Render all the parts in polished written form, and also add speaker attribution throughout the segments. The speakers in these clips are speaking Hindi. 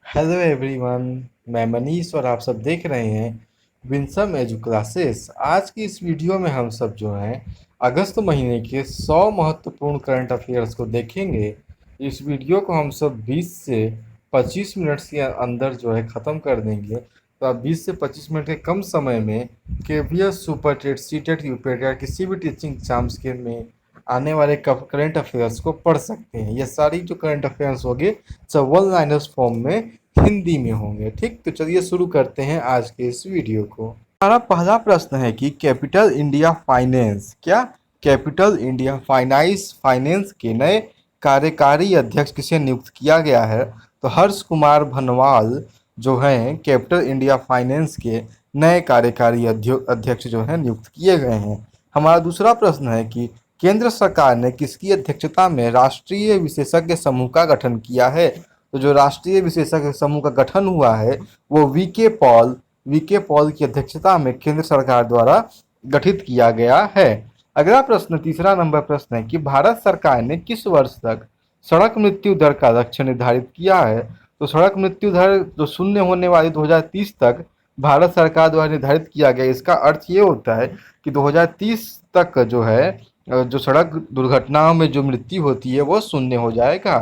Speaker 1: Hello everyone. मैं मनीष और आप सब देख रहे हैं विंसम एजू क्लासेस। आज की इस वीडियो में हम सब जो हैं अगस्त महीने के 100 महत्वपूर्ण करंट अफेयर्स को देखेंगे। इस वीडियो को हम सब 20 से 25 मिनट के अंदर जो है ख़त्म कर देंगे। तो आप 20 से 25 मिनट के कम समय में KVS, super TET, C TET, UPTET या किसी भी टीचिंग एग्जाम्स के में आने वाले करंट अफेयर्स को पढ़ सकते हैं। ये सारी जो करंट अफेयर्स होंगे सब वन लाइनर्स फॉर्म में हिंदी में होंगे। ठीक, तो चलिए शुरू करते हैं आज के इस वीडियो को। हमारा पहला प्रश्न है कि capital India finance capital India finance के नए कार्यकारी अध्यक्ष किसे नियुक्त किया गया है? तो हर्ष कुमार भनवाल जो हैं कैपिटल इंडिया फाइनेंस के नए कार्यकारी अध्यक्ष जो हैं नियुक्त किए गए हैं। हमारा दूसरा प्रश्न है कि केंद्र सरकार ने किसकी अध्यक्षता में राष्ट्रीय विशेषज्ञ समूह का गठन किया है? तो जो राष्ट्रीय विशेषज्ञ समूह का गठन हुआ है वो वी के पॉल की अध्यक्षता में केंद्र सरकार द्वारा गठित किया गया है। अगला प्रश्न, तीसरा नंबर प्रश्न है कि भारत सरकार ने किस वर्ष तक सड़क मृत्यु दर का लक्ष्य निर्धारित किया है? तो सड़क मृत्यु दर जो शून्य होने वाली 2030 तक भारत सरकार द्वारा निर्धारित किया गया। इसका अर्थ ये होता है कि 2030 तक जो है जो सड़क दुर्घटनाओं में जो मृत्यु होती है वो शून्य हो जाएगा।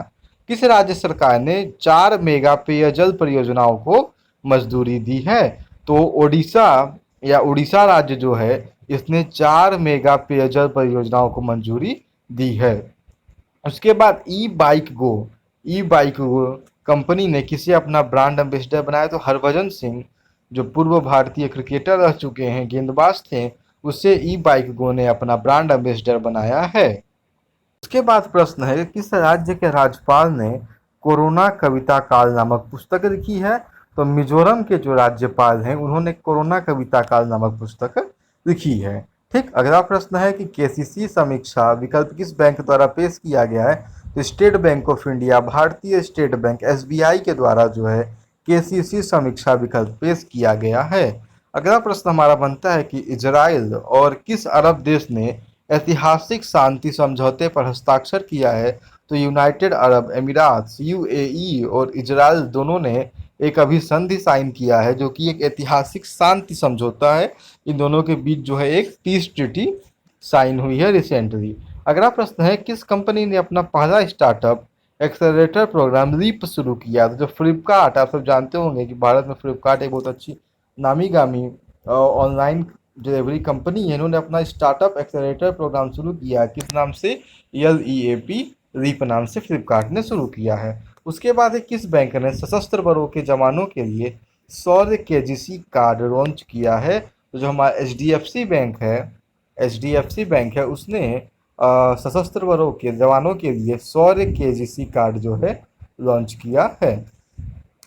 Speaker 1: किस राज्य सरकार ने 4 मेगा पेयजल परियोजनाओं को मंजूरी दी है? तो उड़ीसा राज्य जो है इसने 4 मेगा पेयजल परियोजनाओं को मंजूरी दी है। उसके बाद ई बाइक गो कंपनी ने किसे अपना ब्रांड एम्बेसडर बनाया? तो हरभजन सिंह जो पूर्व भारतीय क्रिकेटर रह चुके हैं, गेंदबाज थे, उसे ई बाइक गो ने अपना ब्रांड एम्बेसडर बनाया है। उसके बाद प्रश्न है कि किस राज्य के राज्यपाल ने कोरोना कविता काल नामक पुस्तक लिखी है? तो मिजोरम के जो राज्यपाल हैं उन्होंने कोरोना कविता काल नामक पुस्तक लिखी है। ठीक, अगला प्रश्न है कि केसीसी समीक्षा विकल्प किस बैंक द्वारा पेश किया गया है? तो स्टेट बैंक ऑफ इंडिया, भारतीय स्टेट बैंक एसबीआई के द्वारा जो है केसीसी समीक्षा विकल्प पेश किया गया है। अगला प्रश्न हमारा बनता है कि इजराइल और किस अरब देश ने ऐतिहासिक शांति समझौते पर हस्ताक्षर किया है? तो यूनाइटेड अरब अमीरात यूएई और इजराइल दोनों ने एक अभिसंधि साइन किया है जो कि एक ऐतिहासिक शांति समझौता है। इन दोनों के बीच जो है एक पीस ट्रीटी साइन हुई है रिसेंटली। अगला प्रश्न है किस कंपनी ने अपना पहला स्टार्टअप एक्सेलरेटर प्रोग्राम लीप शुरू किया? तो जो फ्लिपकार्ट, आप सब जानते होंगे कि भारत में फ्लिपकार्ट एक बहुत अच्छी नामी गामी ऑनलाइन डिलीवरी कंपनी है। इन्होंने अपना स्टार्टअप एक्सेलरेटर प्रोग्राम शुरू किया, किस नाम से? LEAP, लीप नाम से फ्लिपकार्ट ने शुरू किया है। उसके बाद है किस बैंक ने सशस्त्र बलों के जवानों के लिए शौर्य KGC कार्ड लॉन्च किया है? तो जो हमारा H D F C bank है उसने सशस्त्र बलों के जवानों के लिए शौर्य KGC कार्ड जो है लॉन्च किया है।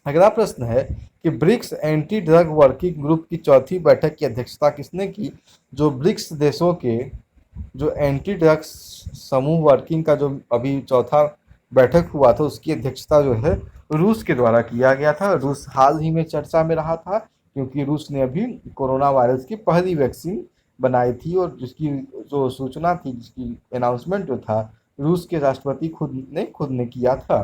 Speaker 1: अगला प्रश्न है कि BRICS anti drug working group की चौथी बैठक की अध्यक्षता किसने की? जो ब्रिक्स देशों के जो एंटी ड्रग्स समूह वर्किंग का जो अभी चौथा बैठक हुआ था उसकी अध्यक्षता जो है रूस के द्वारा किया गया था। रूस हाल ही में चर्चा में रहा था क्योंकि रूस ने अभी कोरोना वायरस की पहली वैक्सीन बनाई थी और जिसकी जो सूचना थी, जिसकी अनाउंसमेंट जो था, रूस के राष्ट्रपति खुद ने किया था।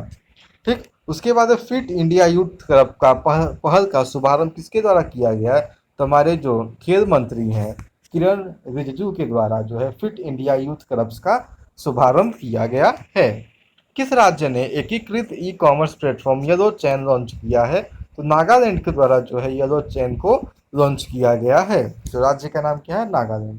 Speaker 1: ठीक, उसके बाद फिट इंडिया यूथ क्लब का पहल का शुभारंभ किसके द्वारा किया गया है? तो हमारे जो खेल मंत्री हैं किरण रिजिजू के द्वारा जो है फिट इंडिया यूथ क्लब्स का शुभारंभ किया गया है। किस राज्य ने एकीकृत ई कॉमर्स प्लेटफॉर्म येलो चैन लॉन्च किया है? तो नागालैंड के द्वारा जो है येलो चैन को लॉन्च किया गया है। जो राज्य का नाम क्या है? नागालैंड।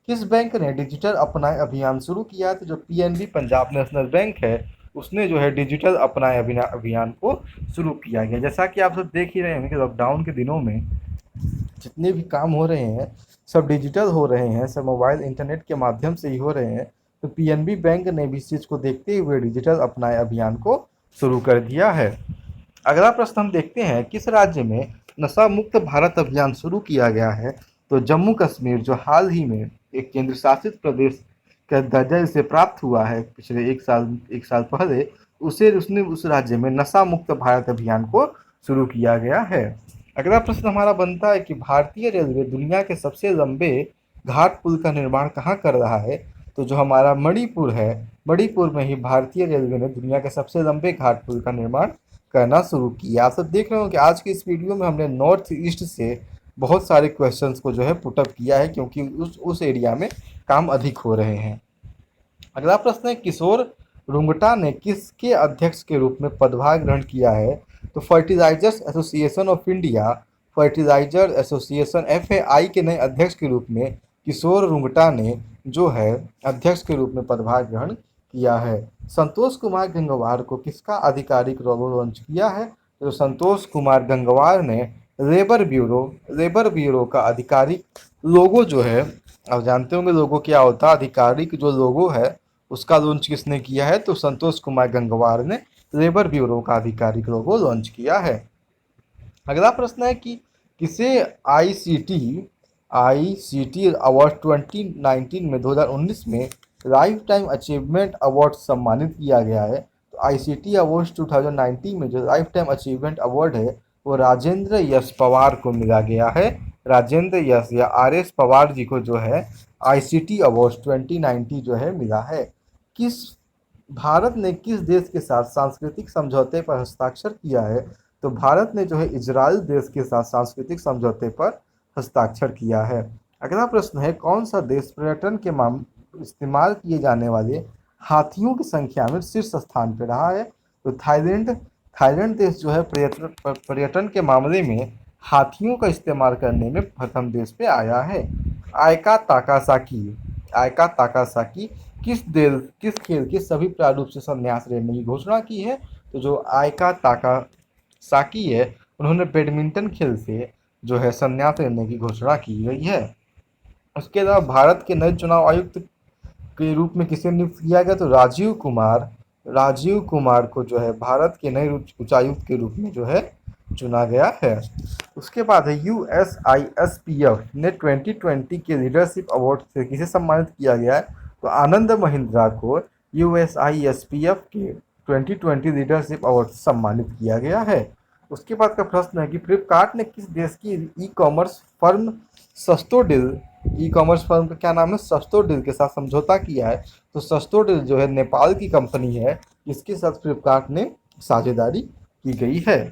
Speaker 1: किस बैंक ने डिजिटल अपनाए अभियान शुरू किया है? तो जो PNB पंजाब नेशनल बैंक है उसने जो है डिजिटल अपनाए अभियान को शुरू किया गया। जैसा कि आप सब देख ही रहे हैं कि लॉकडाउन के दिनों में जितने भी काम हो रहे हैं सब डिजिटल हो रहे हैं, सब मोबाइल इंटरनेट के माध्यम से ही हो रहे हैं। तो PNB बैंक ने भी इस चीज़ को देखते हुए डिजिटल अपनाए अभियान को शुरू कर दिया है। अगला प्रश्न हम देखते हैं किस राज्य में नशा मुक्त भारत अभियान शुरू किया गया है? तो जम्मू कश्मीर जो हाल ही में एक केंद्र शासित प्रदेश का दर्जा इसे प्राप्त हुआ है पिछले एक साल पहले, उसने उस राज्य में नशा मुक्त भारत अभियान को शुरू किया गया है। अगला प्रश्न हमारा बनता है कि भारतीय रेलवे दुनिया के सबसे लंबे घाट पुल का निर्माण कहाँ कर रहा है? तो जो हमारा मणिपुर है, मणिपुर में ही भारतीय रेलवे ने दुनिया के सबसे लंबे घाट पुल का निर्माण करना शुरू किया। आप सब देख रहे हो कि आज की इस वीडियो में हमने नॉर्थ ईस्ट से बहुत सारे क्वेश्चंस को जो है पुटअप किया है, क्योंकि उस एरिया में काम अधिक हो रहे हैं। अगला प्रश्न है, किशोर रुंगटा ने किसके अध्यक्ष के रूप में पदभार ग्रहण किया है? तो fertilisers association of India, fertiliser association FAI के नए अध्यक्ष के रूप में किशोर रुंगटा ने जो है अध्यक्ष के रूप में पदभार ग्रहण किया है। संतोष कुमार गंगवार को किसका आधिकारिक लोगो लॉन्च किया है? तो संतोष कुमार गंगवार ने लेबर ब्यूरो का आधिकारिक लोगो जो है, आप जानते होंगे लोगो क्या होता है, आधिकारिक जो लोगो है उसका लॉन्च किसने किया है? तो संतोष कुमार गंगवार ने लेबर ब्यूरो का आधिकारिक लोगो लॉन्च किया है। अगला प्रश्न है कि किसे आईसीटी अवार्ड 2019 में लाइफ टाइम अचीवमेंट अवार्ड सम्मानित किया गया है? तो आईसीटी अवार्ड 2019 में जो लाइफ टाइम अचीवमेंट अवार्ड है वो राजेंद्र यश पवार को मिला गया है। राजेंद्र यश या RS पवार जी को जो है आईसीटी अवार्ड 2019 जो है मिला है। किस भारत ने किस देश के साथ सांस्कृतिक समझौते पर हस्ताक्षर किया है? तो भारत ने जो है इजराइल देश के साथ सांस्कृतिक समझौते पर हस्ताक्षर किया है। अगला प्रश्न है, कौन सा देश पर्यटन के इस्तेमाल किए जाने वाले हाथियों की संख्या में शीर्ष स्थान पर रहा है? तो थाईलैंड देश जो है पर्यटन के मामले में हाथियों का इस्तेमाल करने में प्रथम देश पे आया है। आयका ताकासाकी किस खेल के सभी प्रारूप से संन्यास लेने की घोषणा की है? तो जो आयका ताकासाकी है उन्होंने बैडमिंटन खेल से जो है संन्यास लेने की घोषणा की गई है। उसके अलावा भारत के नए चुनाव आयुक्त के रूप में किसे नियुक्त किया गया? तो राजीव कुमार को जो है भारत के नए उच्चायुक्त के रूप में जो है चुना गया है। उसके बाद है USISPF ने 2020 के लीडरशिप अवार्ड से किसे सम्मानित किया गया है? तो आनंद महिंद्रा को USISPF के 2020 लीडरशिप अवार्ड से सम्मानित किया गया है। उसके बाद का प्रश्न है कि फ्लिपकार्ट ने किस देश की ई कॉमर्स फर्म का क्या नाम है? सस्टोडील के साथ समझौता किया है। तो सस्टोडील जो है नेपाल की कंपनी है, इसके साथ फ्लिपकार्ट ने साझेदारी की गई है।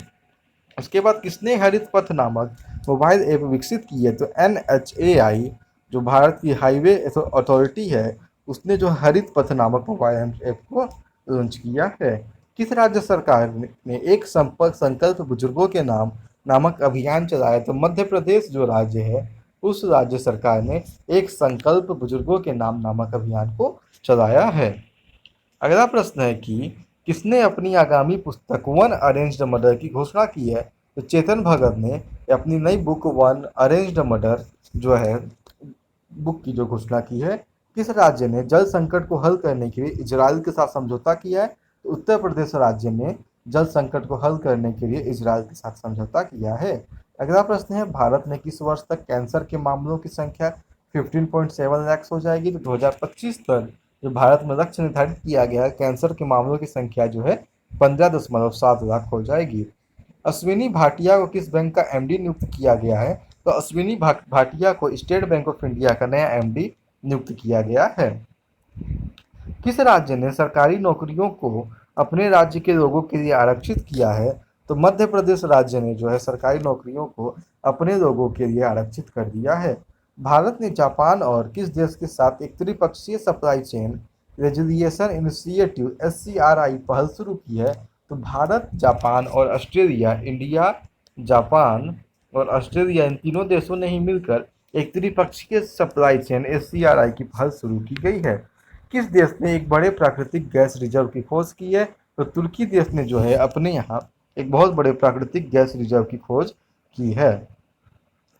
Speaker 1: उसके बाद किसने हरित पथ नामक मोबाइल ऐप विकसित की है? तो NHAI जो भारत की हाईवे अथॉरिटी है उसने जो हरित पथ नामक मोबाइल ऐप को लॉन्च किया है। किस राज्य सरकार ने एक संकल्प बुजुर्गों के नाम नामक अभियान चलाया? तो मध्य प्रदेश जो राज्य है उस राज्य सरकार ने एक संकल्प बुजुर्गों के नाम नामक अभियान को चलाया है। अगला प्रश्न है कि किसने अपनी आगामी पुस्तक वन अरेंज्ड मर्डर की घोषणा की है? तो चेतन भगत ने अपनी नई बुक वन अरेंज्ड मर्डर जो है बुक की जो घोषणा की है। किस राज्य ने जल संकट को हल करने के लिए इजराइल के साथ समझौता किया है? तो उत्तर प्रदेश राज्य ने जल संकट को हल करने के लिए इजराइल के साथ समझौता किया है। अगला प्रश्न है, भारत में किस वर्ष तक कैंसर के मामलों की संख्या 15.7 लाख हो जाएगी? तो 2025 तक जो भारत में लक्ष्य निर्धारित किया गया है कैंसर के मामलों की संख्या जो है 15.7 लाख हो जाएगी। अश्विनी भाटिया को किस बैंक का MD नियुक्त किया गया है? तो अश्विनी भाटिया को स्टेट बैंक ऑफ इंडिया का नया MD नियुक्त किया गया है। किस राज्य ने सरकारी नौकरियों को अपने राज्य के लोगों के लिए आरक्षित किया है? तो मध्य प्रदेश राज्य ने जो है सरकारी नौकरियों को अपने लोगों के लिए आरक्षित कर दिया है। भारत ने जापान और किस देश के साथ एक त्रिपक्षीय सप्लाई चेन रेजिलिएशन इनिशिएटिव SCRI पहल शुरू की है? तो भारत, जापान और ऑस्ट्रेलिया, इंडिया, जापान और ऑस्ट्रेलिया इन तीनों देशों ने ही मिलकर एक त्रिपक्षीय सप्लाई चेन SCRI की पहल शुरू की गई है। किस देश ने एक बड़े प्राकृतिक गैस रिजर्व की खोज की है? तो तुर्की देश ने जो है अपने यहाँ एक बहुत बड़े प्राकृतिक गैस रिजर्व की खोज की है।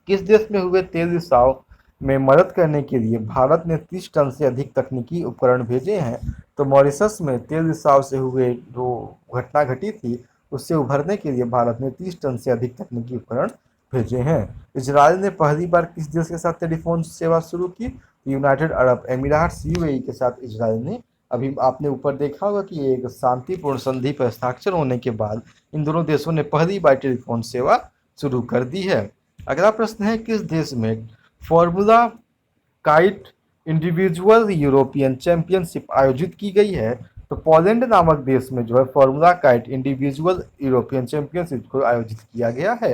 Speaker 1: किस देश में हुए तेल रिसाव में मदद करने के लिए भारत ने 30 टन से अधिक तकनीकी उपकरण भेजे हैं? तो मॉरिशस में तेल रिसाव से हुए जो घटना घटी थी उससे उभरने के लिए भारत ने 30 टन से अधिक तकनीकी उपकरण भेजे हैं। इजराइल ने पहली बार किस देश के साथ टेलीफोन सेवा शुरू की? यूनाइटेड अरब एमिराट्स UAE के साथ इजराइल ने, अभी आपने ऊपर देखा होगा कि एक शांतिपूर्ण संधि पर हस्ताक्षर होने के बाद इन दोनों देशों ने पहली बार टेलीफोन सेवा शुरू कर दी है। अगला प्रश्न है, किस देश में formula kite individual European championship आयोजित की गई है? तो पोलैंड नामक देश में जो है formula kite individual European championship को आयोजित किया गया है।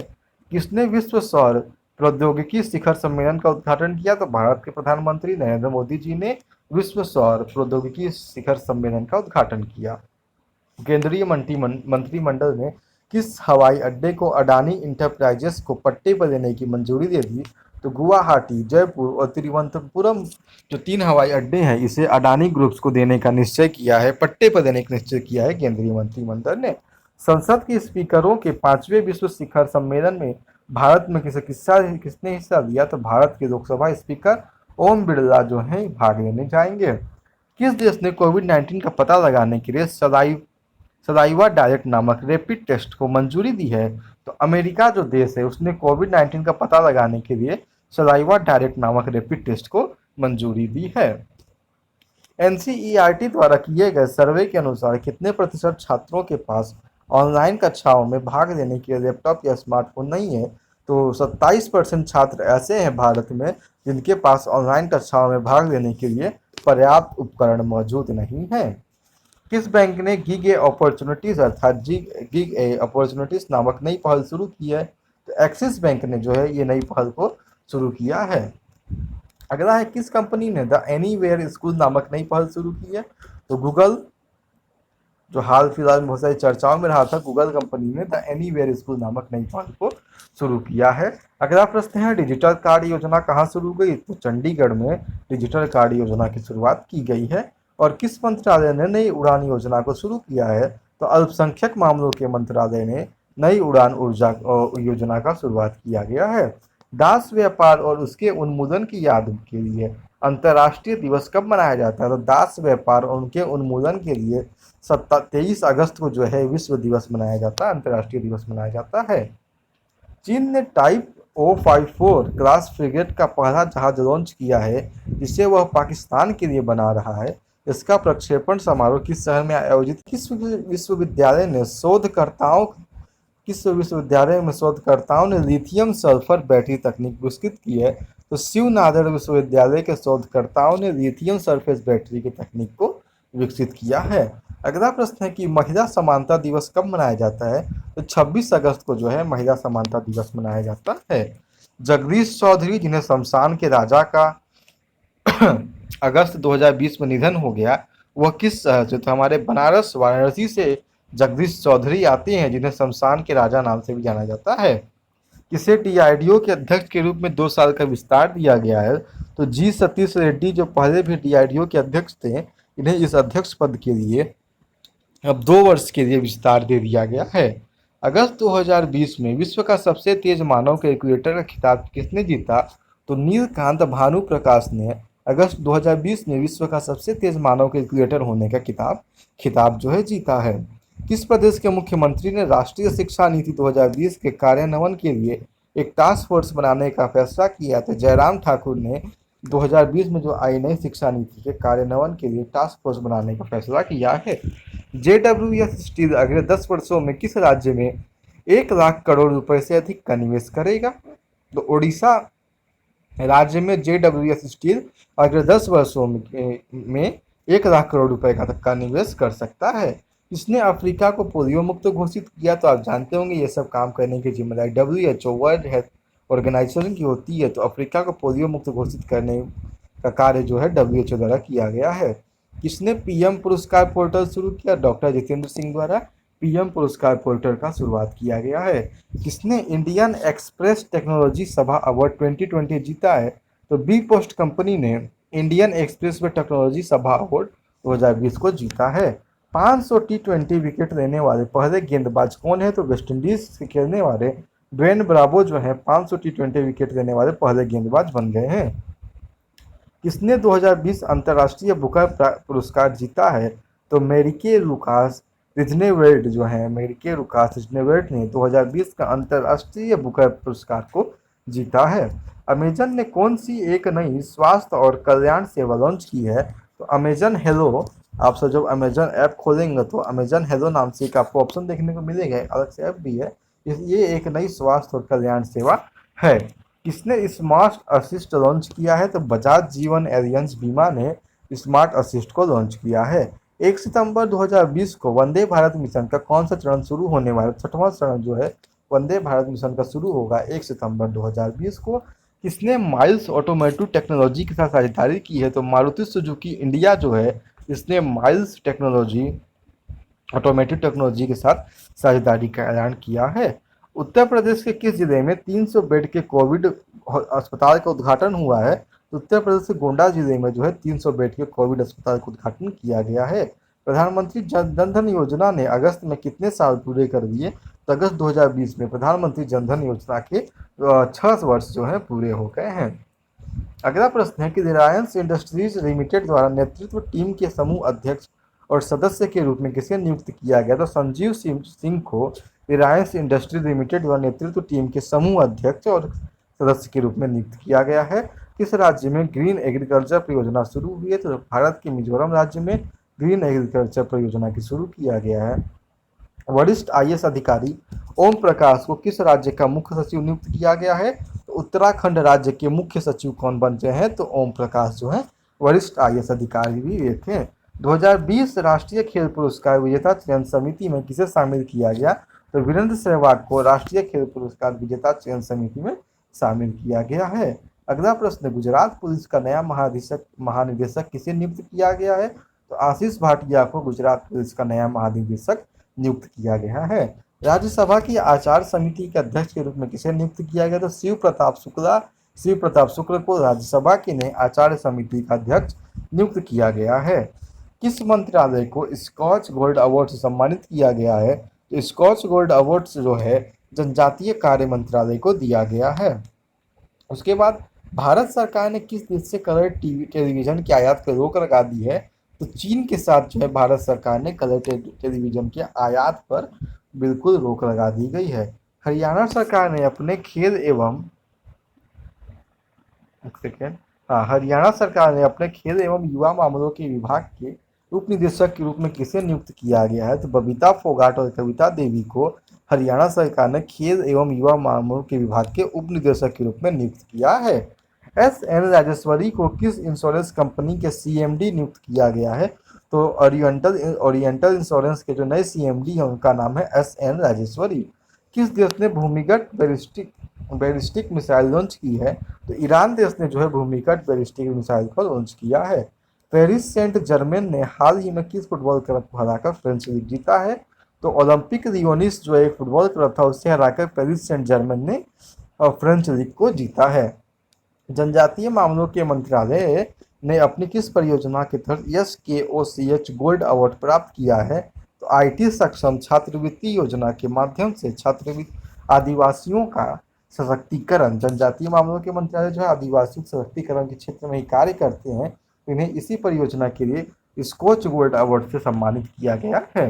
Speaker 1: किसने विश्व सौर प्रौद्योगिकी शिखर सम्मेलन का उद्घाटन किया? तो भारत के प्रधानमंत्री नरेंद्र मोदी जी ने विश्व सौर प्रौद्योगिकी शिखर सम्मेलन का उद्घाटन किया। केंद्रीय मंत्रिमंडल ने किस हवाई अड्डे को अडानी इंटरप्राइजेस को पट्टे पर देने की मंजूरी दे दी? तो गुवाहाटी, जयपुर और तिरुवनंतपुरम जो 3 हवाई अड्डे हैं इसे अडानी ग्रुप्स को देने का निश्चय किया है, पट्टे पर देने का निश्चय किया है केंद्रीय मंत्रिमंडल ने। संसद के स्पीकरों के 5वें विश्व शिखर सम्मेलन में भारत में किसने हिस्सा लिया? तो भारत के लोकसभा स्पीकर ओम बिरला जो हैं भाग लेने जाएंगे। किस देश ने कोविड-19 का पता लगाने के लिए सलाइवा डायरेक्ट नामक रैपिड टेस्ट को मंजूरी दी है? तो अमेरिका जो देश है उसने कोविड-19 का पता लगाने के लिए सलाइवा डायरेक्ट नामक रैपिड टेस्ट को मंजूरी दी है। एनसीईआरटी द्वारा किए गए सर्वे के अनुसार कितने प्रतिशत छात्रों के पास ऑनलाइन कक्षाओं में भाग लेने के लिए लैपटॉप या स्मार्टफोन नहीं है? तो 27% छात्र ऐसे हैं भारत में जिनके पास ऑनलाइन कक्षाओं में भाग लेने के लिए पर्याप्त उपकरण मौजूद नहीं है। किस बैंक ने गिग ए अपॉर्चुनिटीज अर्थात गिग ए अपॉर्चुनिटीज नामक नई पहल शुरू की है? तो एक्सिस बैंक ने जो है ये नई पहल को शुरू किया है। अगला है किस कंपनी ने द एनीवेयर स्कूल नामक नई पहल शुरू की है? तो गूगल जो हाल फिलहाल में बहुत सारी चर्चाओं में रहा था, गूगल कंपनी ने द एनीवेयर स्कूल नामक नई पहल को शुरू किया है। अगला प्रश्न है डिजिटल कार्ड योजना कहाँ शुरू हुई? तो चंडीगढ़ में डिजिटल कार्ड योजना की शुरुआत की गई है। और किस मंत्रालय ने नई उड़ान योजना को शुरू किया है? तो अल्पसंख्यक मामलों के मंत्रालय ने नई उड़ान ऊर्जा योजना का शुरुआत किया गया है। दास व्यापार और उसके उन्मूलन की याद के लिए अंतर्राष्ट्रीय दिवस कब मनाया जाता है? तो दास व्यापार और उनके उन्मूलन के लिए 23 अगस्त को जो है विश्व दिवस मनाया जाता है, अंतर्राष्ट्रीय दिवस मनाया जाता है। चीन ने टाइप O54 क्लास फ्रिगेट का पहला जहाज लॉन्च किया है जिसे वह पाकिस्तान के लिए बना रहा है। इसका प्रक्षेपण समारोह किस शहर में आयोजित? किस विश्वविद्यालय में शोधकर्ताओं ने लिथियम सल्फर बैटरी तकनीक विकसित की है? तो शिवनादर विश्वविद्यालय के शोधकर्ताओं ने लिथियम सल्फेट बैटरी की तकनीक को विकसित किया है। अगला प्रश्न है कि महिला समानता दिवस कब मनाया जाता है? तो 26 अगस्त को जो है महिला समानता दिवस मनाया जाता है। जगदीश चौधरी जिन्हें शमशान के राजा का अगस्त 2020 में निधन हो गया, वह किस शहर से? तो हमारे बनारस वाराणसी से जगदीश चौधरी आते हैं जिन्हें शमशान के राजा नाम से भी जाना जाता है। किसे डीआरडीओ के अध्यक्ष के रूप में 2 साल का विस्तार दिया गया है? तो जी सतीश रेड्डी जो पहले भी डीआरडीओ के अध्यक्ष थे, इन्हें इस अध्यक्ष पद के लिए अब 2 वर्ष के लिए विस्तार दे दिया गया है। अगस्त 2020 में विश्व का सबसे तेज मानव कैलकुलेटर का खिताब किसने जीता? तो नीलकांत भानु प्रकाश ने अगस्त 2020 में विश्व का सबसे तेज मानव कैलकुलेटर होने का खिताब जो है जीता है। किस प्रदेश के मुख्यमंत्री ने राष्ट्रीय शिक्षा नीति 2020 के कार्यान्वयन के लिए एक टास्क फोर्स बनाने का फैसला किया? तो जयराम ठाकुर ने 2020 में जो आई नई शिक्षा नीति के कार्यान्वयन के लिए टास्क फोर्स बनाने का फैसला किया है। जेडब्ल्यूएस स्टील अगले 10 वर्षों में किस राज्य में 1 लाख करोड़ रुपए से अधिक का निवेश करेगा? तो ओडिशा राज्य में जेडब्ल्यूएस स्टील अगले 10 वर्षों में 1 लाख करोड़ रुपए का निवेश कर सकता है। इसने अफ्रीका को पोलियो मुक्त घोषित किया? तो आप जानते होंगे ये सब काम करने की जिम्मेदारी WHO वर्ल्ड हेल्थ ऑर्गेनाइजेशन की होती है। तो अफ्रीका को पोलियो मुक्त घोषित करने का कार्य जो है WHO द्वारा किया गया है। किसने पीएम पुरस्कार पोर्टल शुरू किया? डॉक्टर जितेंद्र सिंह द्वारा पीएम पुरस्कार पोर्टल का शुरुआत किया गया है। किसने इंडियन एक्सप्रेस टेक्नोलॉजी सभा अवार्ड 2020 जीता है? तो बी पोस्ट कंपनी ने इंडियन एक्सप्रेस टेक्नोलॉजी सभा अवार्ड 2020 को जीता है। 500 T20 विकेट लेने वाले पहले गेंदबाज कौन है? तो वेस्टइंडीज से खेलने वाले ड्वेन ब्रावो जो है 500 T20 विकेट लेने वाले पहले गेंदबाज बन गए हैं। किसने 2020 अंतर्राष्ट्रीय बुकर पुरस्कार जीता है? तो मेरिके लुकास रिजनेवेल्ड जो है ने 2020 का अंतर्राष्ट्रीय बुकर पुरस्कार को जीता है। अमेजन ने कौन सी एक नई स्वास्थ्य और कल्याण सेवा लॉन्च की है? तो अमेजन हेलो। आप सब जब अमेजन ऐप खोलेंगे तो अमेजन हेलो नाम से एक आपको ऑप्शन देखने को मिलेगा, अलग से ऐप भी है। ये एक नई स्वास्थ्य और कल्याण सेवा है। किसने स्मार्ट असिस्ट लॉन्च किया है? तो बजाज जीवन एलियंस बीमा ने स्मार्ट असिस्ट को लॉन्च किया है। 1 सितंबर 2020 को वंदे भारत मिशन का कौन सा चरण शुरू होने वाला, छठवां चरण जो है वंदे भारत मिशन का शुरू होगा 1 सितंबर 2020 को। किसने माइल्स ऑटोमोटिव टेक्नोलॉजी के साथ साझेदारी की है, तो मारुति सुजुकी इंडिया जो है इसने माइल्स टेक्नोलॉजी ऑटोमेटिव टेक्नोलॉजी के साथ साझेदारी का ऐलान किया है। उत्तर प्रदेश के किस जिले में 300 बेड के कोविड अस्पताल का उद्घाटन हुआ है, तो उत्तर प्रदेश के गोंडा जिले में जो है 300 बेड के कोविड अस्पताल का उद्घाटन किया गया है। प्रधानमंत्री जन धन योजना ने अगस्त में कितने साल पूरे कर दिए, तो अगस्त 2020 में प्रधानमंत्री जन धन योजना के 6 वर्ष जो है पूरे हो गए हैं। अगला प्रश्न है कि रिलायंस इंडस्ट्रीज लिमिटेड द्वारा नेतृत्व टीम के समूह अध्यक्ष और सदस्य के रूप में किसे नियुक्त किया गया, तो संजीव सिंह को रिलायंस इंडस्ट्रीज लिमिटेड द्वारा नेतृत्व टीम के समूह अध्यक्ष और सदस्य के रूप में नियुक्त किया गया है। किस राज्य में ग्रीन एग्रीकल्चर परियोजना शुरू हुई है, तो भारत के मिजोरम राज्य में ग्रीन एग्रीकल्चर परियोजना की शुरू किया गया है। वरिष्ठ आईएएस अधिकारी ओम प्रकाश को किस राज्य का मुख्य सचिव नियुक्त किया गया है, तो उत्तराखंड राज्य के मुख्य सचिव कौन बनते हैं, तो ओम प्रकाश जो है वरिष्ठ आईएएस अधिकारी भी ये थे। 2020 राष्ट्रीय खेल पुरस्कार विजेता चयन समिति में किसे शामिल किया गया, तो वीरेंद्र सहवाग को राष्ट्रीय खेल पुरस्कार विजेता चयन समिति में शामिल किया गया है। अगला प्रश्न, गुजरात पुलिस का नया महानिदेशक किसे नियुक्त किया गया है, तो आशीष भाटिया को गुजरात पुलिस का नया महानिदेशक नियुक्त किया गया है। राज्यसभा की आचार समिति के अध्यक्ष के रूप में किसे नियुक्त किया गया, तो शिव प्रताप शुक्ल को राज्यसभा की नई आचार्य समिति का अध्यक्ष नियुक्त किया गया है। किस मंत्रालय को स्कॉच गोल्ड अवार्ड से सम्मानित किया गया है, तो स्कॉच गोल्ड अवार्ड जो है जनजातीय कार्य मंत्रालय को दिया गया है। उसके बाद भारत सरकार ने किस देश से कलर टीवी टेलीविजन की आयात पर रोक लगा दी है, तो चीन के साथ जो है भारत सरकार ने कलर टेलीविजन के आयात पर बिल्कुल रोक लगा दी गई है। हरियाणा सरकार ने अपने खेल एवं हरियाणा सरकार ने अपने खेल एवं युवा मामलों के विभाग के उप निदेशक के रूप में किसे नियुक्त किया गया है, तो बबीता फोगाट और कविता देवी को हरियाणा सरकार ने खेल एवं युवा मामलों के विभाग के उप निदेशक के रूप में नियुक्त किया है। एस.एन. राजेश्वरी को किस इंश्योरेंस कंपनी के सीएमडी नियुक्त किया गया है, तो ओरिएंटल इंश्योरेंस के जो नए सीएमडी हैं उनका नाम है एस.एन. राजेश्वरी। किस देश ने भूमिगत बैलिस्टिक मिसाइल लॉन्च की है, तो ईरान देश ने जो है भूमिगत बैलिस्टिक मिसाइल को लॉन्च किया है। पेरिस सेंट जर्मेन ने हाल ही में किस फुटबॉल क्लब को हराकर फ्रेंच लीग जीता है, तो ओलंपिक लियोनिस जो एक फुटबॉल क्लब था उससे हराकर पेरिस सेंट जर्मेन ने फ्रेंच लीग को जीता है। जनजातीय मामलों के मंत्रालय ने अपनी किस परियोजना के तहत SKOCH गोल्ड अवार्ड प्राप्त किया है, तो IT सक्षम छात्रवृत्ति योजना के माध्यम से आदिवासियों का सशक्तिकरण। जनजातीय मामलों के मंत्रालय जो है आदिवासी सशक्तिकरण के क्षेत्र में ही कार्य करते हैं, इन्हें इसी परियोजना के लिए स्कोच गोल्ड अवार्ड से सम्मानित किया गया है।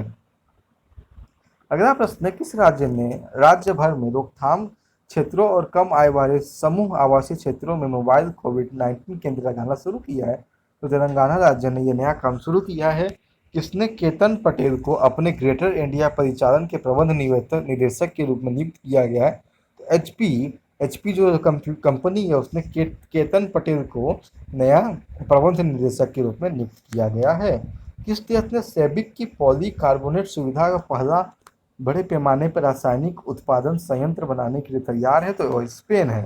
Speaker 1: अगला प्रश्न है, किस राज्य ने राज्य भर में रोकथाम क्षेत्रों और कम आय वाले समूह आवासीय क्षेत्रों में मोबाइल कोविड-19 केंद्र लगाना शुरू किया है, तो तेलंगाना राज्य ने यह नया काम शुरू किया है। किसने केतन पटेल को अपने ग्रेटर इंडिया परिचालन के प्रबंध निदेशक के रूप में नियुक्त किया गया है, तो एचपी जो कंपनी है उसने केतन पटेल को नया प्रबंध निदेशक के रूप में नियुक्त किया गया है। किस देश ने सैबिक की पॉलीकार्बोनेट सुविधा का पहला बड़े पैमाने पर रासायनिक उत्पादन संयंत्र बनाने के लिए तैयार है, तो स्पेन है।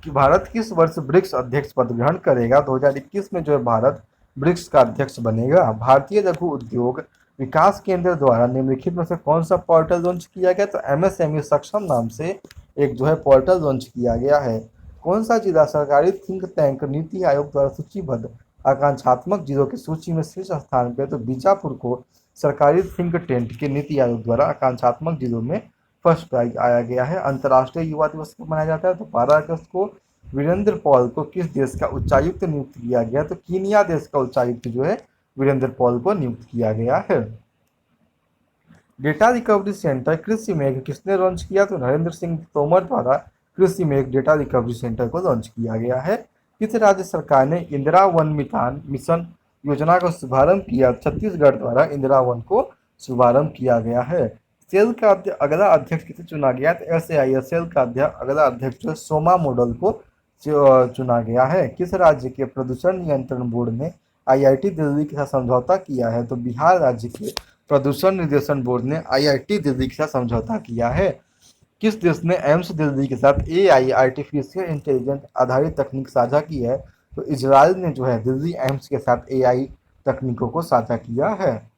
Speaker 1: भारत किस वर्ष ब्रिक्स अध्यक्ष पद ग्रहण करेगा, 2021 में जो है भारत ब्रिक्स का अध्यक्ष बनेगा। भारतीय लघु उद्योग विकास केंद्र द्वारा निम्नलिखित में से कौन सा पोर्टल लॉन्च किया गया, तो MSME सक्षम नाम से एक जो है पोर्टल लॉन्च किया गया है। कौन सा जिला सरकारी थिंक टैंक नीति आयोग द्वारा सूचीबद्ध आकांक्षात्मक जिलों की सूची में शीर्ष स्थान पर, तो बीजापुर को सरकारी थिंक टैंक के नीति आयोग द्वारा आकांक्षात्मक जिलों में फर्स्ट प्राइज आया गया है। अंतर्राष्ट्रीय युवा दिवस कब मनाया जाता है, तो 12 अगस्त को। वीरेंद्र पॉल को किस देश का उच्चायुक्त नियुक्त किया गया, तो कीनिया देश का उच्चायुक्त जो है वीरेंद्र पॉल को नियुक्त किया गया है। डेटा रिकवरी सेंटर कृषि मेघ किसने लॉन्च किया, तो नरेंद्र सिंह तोमर द्वारा कृषि मेघ डेटा रिकवरी सेंटर को लॉन्च किया गया है। किस राज्य सरकार ने इंदिरा वन मिशन योजना का शुभारंभ किया, छत्तीसगढ़ द्वारा इंदिरा वन को शुभारंभ किया गया है। सेल का अगला अध्यक्ष किसे चुना गया, तो SAISL का अगला अध्यक्ष सोमा मॉडल को चुना गया है। किस राज्य के प्रदूषण नियंत्रण बोर्ड ने आईआईटी दिल्ली के साथ समझौता किया है? तो बिहार राज्य के प्रदूषण निर्देशन बोर्ड ने आईआईटी दिल्ली के साथ समझौता किया है। किस देश ने एम्स दिल्ली के साथ एआई आर्टिफिशियल इंटेलिजेंस आधारित तकनीक साझा की है? तो इजराइल ने जो है दिल्ली एम्स के साथ एआई तकनीकों को साझा किया है।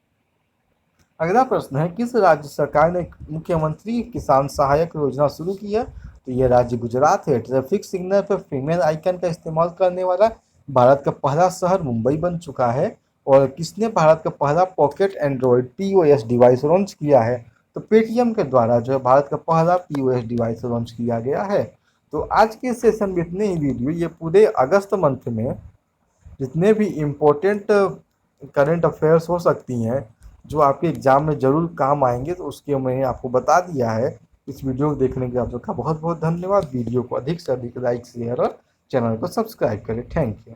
Speaker 1: अगला प्रश्न है, किस राज्य सरकार ने मुख्यमंत्री किसान सहायक योजना शुरू की है? तो ये राज्य गुजरात है। ट्रैफिक सिग्नल पर फीमेल आइकन का इस्तेमाल करने वाला भारत का पहला शहर मुंबई बन चुका है। और किसने भारत का पहला pocket Android POS device launch किया है? तो पेटीएम के द्वारा जो है भारत का पहला पीओएस डिवाइस लॉन्च किया गया है। तो आज के सेशन में इतने ही वीडियो, ये पूरे अगस्त मंथ में जितने भी इम्पोर्टेंट करंट अफेयर्स हो सकती हैं जो आपके एग्जाम में जरूर काम आएंगे, तो उसके मैंने आपको बता दिया है। इस वीडियो को देखने के लिए आप सबका बहुत बहुत धन्यवाद। वीडियो को अधिक से अधिक लाइक शेयर और चैनल को सब्सक्राइब करें। Thank you.